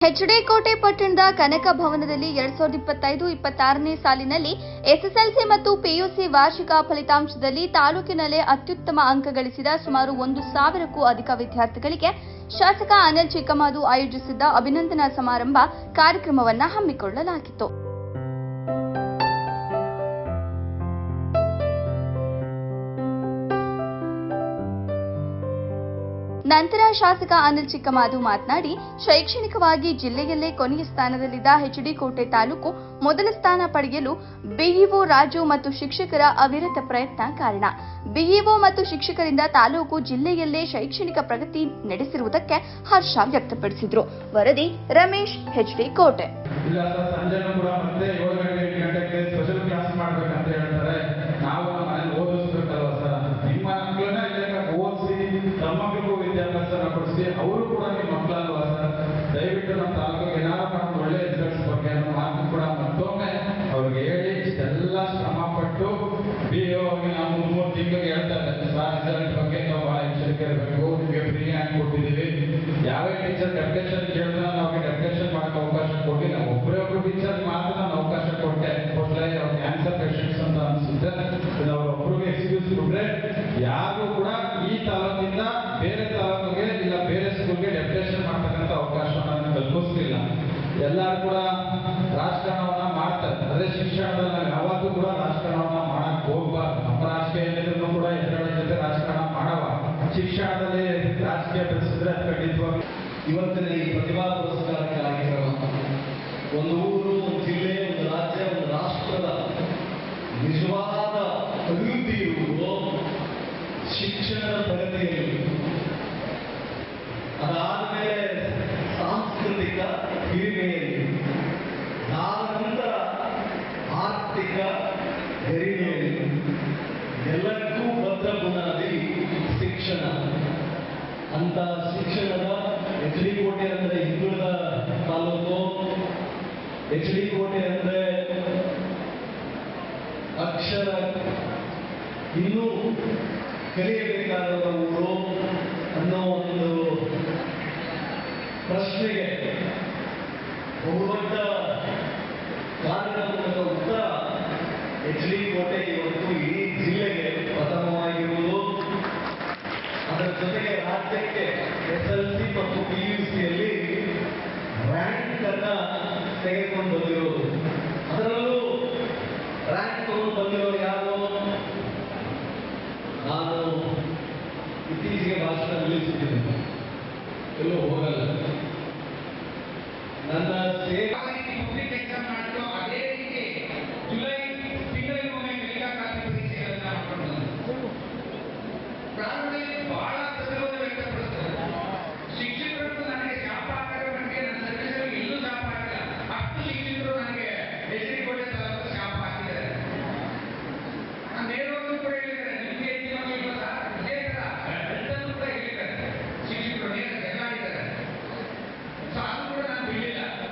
HD ಕೋಟೆ ಪಟ್ಟಣದ ಕನಕ ಭವನದಲ್ಲಿ 2025-26ನೇ ಸಾಲಿನಲ್ಲಿ ಎಸ್ಎಸ್ಎಲ್ಸಿ ಮತ್ತು ಪಿಯುಸಿ ವಾರ್ಷಿಕ ಫಲಿತಾಂಶದಲ್ಲಿ ತಾಲೂಕಿನಲ್ಲೇ ಅತ್ಯುತ್ತಮ ಅಂಕ ಗಳಿಸಿದ ಸುಮಾರು 1,000ಕ್ಕೂ ಅಧಿಕ ವಿದ್ಯಾರ್ಥಿಗಳಿಗೆ ಶಾಸಕ ಅನಿಲ್ ಚಿಕ್ಕಮಾದು ಆಯೋಜಿಸಿದ್ದ ಅಭಿನಂದನಾ ಸಮಾರಂಭ ಕಾರ್ಯಕ್ರಮವನ್ನು ಹಮ್ಮಿಕೊಳ್ಳಲಾಗಿತ್ತು. ನಂತರ ಶಾಸಕ ಅನಿಲ್ ಚಿಕ್ಕಮಾದು ಮಾತನಾಡಿ, ಶೈಕ್ಷಣಿಕವಾಗಿ ಜಿಲ್ಲೆಯಲ್ಲೇ ಕೊನೆಯ ಸ್ಥಾನದಲ್ಲಿದ್ದ ಹೆಚ್ಡಿ ಕೋಟೆ ತಾಲೂಕು ಮೊದಲ ಸ್ಥಾನ ಪಡೆಯಲು ಬಿಇಒ ರಾಜು ಮತ್ತು ಶಿಕ್ಷಕರ ಅವಿರತ ಪ್ರಯತ್ನ ಕಾರಣ. ಬಿಇಒ ಮತ್ತು ಶಿಕ್ಷಕರಿಂದ ತಾಲೂಕು ಜಿಲ್ಲೆಯಲ್ಲೇ ಶೈಕ್ಷಣಿಕ ಪ್ರಗತಿ ನಡೆಸಿರುವುದಕ್ಕೆ ಹರ್ಷ ವ್ಯಕ್ತಪಡಿಸಿದರು. ವರದಿ ರಮೇಶ್, ಹೆಚ್ಡಿ ಕೋಟೆ. ಅವರು ಕೂಡ ನಿಮ್ಮ ಮಕ್ಕಳಲ್ವಾ ಸರ್, ದಯವಿಟ್ಟು ನಮ್ಮ ತಾಲೂಕಿಗೆ ಏನಾದ್ರು ಒಳ್ಳೆ ರಿಸಲ್ಟ್ಸ್ ಬಗ್ಗೆ ಮಾತು ಕೂಡ ಮತ್ತೊಮ್ಮೆ ಅವ್ರಿಗೆ ಹೇಳಿ ಇಷ್ಟೆಲ್ಲ ಶ್ರಮ ಪಟ್ಟು ಬಿಒ ನಾವು 3 ತಿಂಗಳಿಗೆ ಹೇಳ್ತಾ ಇದ್ದಾರೆ ಸರ್, ರಿಸಲ್ಟ್ ಬಗ್ಗೆ ನಾವು ಬಹಳ ಎಚ್ಚರಿಕೆ ಇರಬೇಕು, ನಿಮಗೆ ಫ್ರೀ ಹ್ಯಾಂಡ್ ಕೊಟ್ಟಿದ್ದೀವಿ. ಯಾವೇ ಟೀಚರ್ ಡೆಪ್ಯುಟೇಷನ್ ಕೇಳಿದ್ರೆ ನಾವು ಡೆಪ್ಯುಟೇಷನ್ ಮಾಡಕ್ಕೆ ಅವಕಾಶ ಕೊಟ್ಟಿಲ್ಲ. ಒಬ್ಬರು ಟೀಚರ್ ಮಾತ್ರ ನಾನು ಅವಕಾಶ ಕೊಟ್ಟೆ ಅವ್ರಿಗೆ ಕ್ಯಾನ್ಸರ್ ಪೇಷಂಟ್ಸ್ ಅಂತ ಅನಿಸುತ್ತೆ. ಅವ್ರೊಬ್ಬರಿಗೆ ಎಕ್ಸ್ಕ್ಯೂಸ್ ಕೊಟ್ರೆ ಯಾರು ಕೂಡ ಈ ತಾಲೂಕಿಂದ ಬೇರೆ ತಾಲೂಕಿಗೆ ಇಲ್ಲ ಬೇರೆ ಸ್ಕೂಲ್ಗೆ ಡೆಪ್ಯುಟೇಷನ್ ಮಾಡ್ತಕ್ಕಂಥ ಅವಕಾಶವನ್ನು ಕಲ್ಪಿಸ್ತಿಲ್ಲ. ಎಲ್ಲರೂ ಕೂಡ ರಾಜಕಾರಣವನ್ನ ಮಾಡ್ತಾರೆ. ಅದೇ ಶಿಕ್ಷಣದಲ್ಲಿ ನಾವು ಯಾವಾಗಲೂ ಕೂಡ ರಾಜಕಾರಣವನ್ನ ಮಾಡಕ್ ಹೋಗ್ಬಾರ್ದು. ನಮ್ಮ ರಾಜಕೀಯ ಏನಿದ್ರು ಕೂಡ ಎಲ್ಲರ ಜೊತೆ ರಾಜಕಾರಣ ಮಾಡವ. ಶಿಕ್ಷಣದಲ್ಲಿ ರಾಜಕೀಯ ಬೆಳೆಸಿದ್ರೆ ಖಂಡಿತವಾಗಿ ಇವತ್ತಿನ ಈ ಪ್ರತಿಭಾ ಪುರಸ್ಕಾರ ಕಾರ್ಯಕ್ರಮ ಒಂದು ಊರು, ಒಂದು ಜಿಲ್ಲೆ, ಒಂದು ರಾಜ್ಯ, ಒಂದು ರಾಷ್ಟ್ರದ ನಿಜವಾದ ಅಭಿವೃದ್ಧಿ ಇರುವುದು ಶಿಕ್ಷಣದ ಪ್ರಗತಿಯಲ್ಲಿ. ಅದಾದಮೇಲೆ ಸಾಂಸ್ಕೃತಿಕ ಹಿರಿಮೆಯಲ್ಲಿ, ನಂತರ ಆರ್ಥಿಕ ಗರಿಮೆಯಲ್ಲಿ, ಎಲ್ಲಕ್ಕೂ ಬದ್ಧ ಬುನಾದಿ ಶಿಕ್ಷಣ. ಅಂತ ಶಿಕ್ಷಣದ ಹೆಚ್ಡಿ ಕೋಟೆ ಅಂದರೆ ಹಿಂದುಳಿದ ತಾಲೂಕು, ಹೆಚ್ಡಿ ಕೋಟೆ ಅಂದರೆ ಅಕ್ಷರ ಇನ್ನೂ ಕಲಿಯಬೇಕಾದ ಊರು ಅನ್ನೋ ಒಂದು ಪ್ರಶ್ನೆಗೆ ಬಹುದೊಡ್ಡ ಕಾರ್ಯಕ್ರಮದ ಉತ್ತರ ಹೆಚ್ಡಿ ಕೋಟೆ ಇವತ್ತು ಇಡೀ ಜಿಲ್ಲೆಗೆ ಪ್ರಥಮವಾಗಿರುವುದು. ಅದರ ಜೊತೆಗೆ ರಾಜ್ಯಕ್ಕೆ ಎಸ್ಎಲ್ಸಿ ಮತ್ತು ಪಿಯುಸಿಯಲ್ಲಿ ರ್ಯಾಂಕ್ ಅನ್ನ ತೆಗೆದುಕೊಂಡು ಬಂದಿರುವುದು. ಅದರಲ್ಲೂ ರ್ಯಾಂಕ್ ತಗೊಂಡು ಬಂದಿರೋರು ಯಾರು? ನಾನು ಇತ್ತೀಚೆಗೆ ಭಾಷಣ ನಿಲ್ಲಿಸುತ್ತಿದ್ದೇನೆ, ಎಲ್ಲೂ ಹೋಗಲ್ಲ. ನನ್ನ ಪಬ್ಲಿಕ್ ಎಕ್ಸಾಮ್ ಮಾಡಿದ್ರು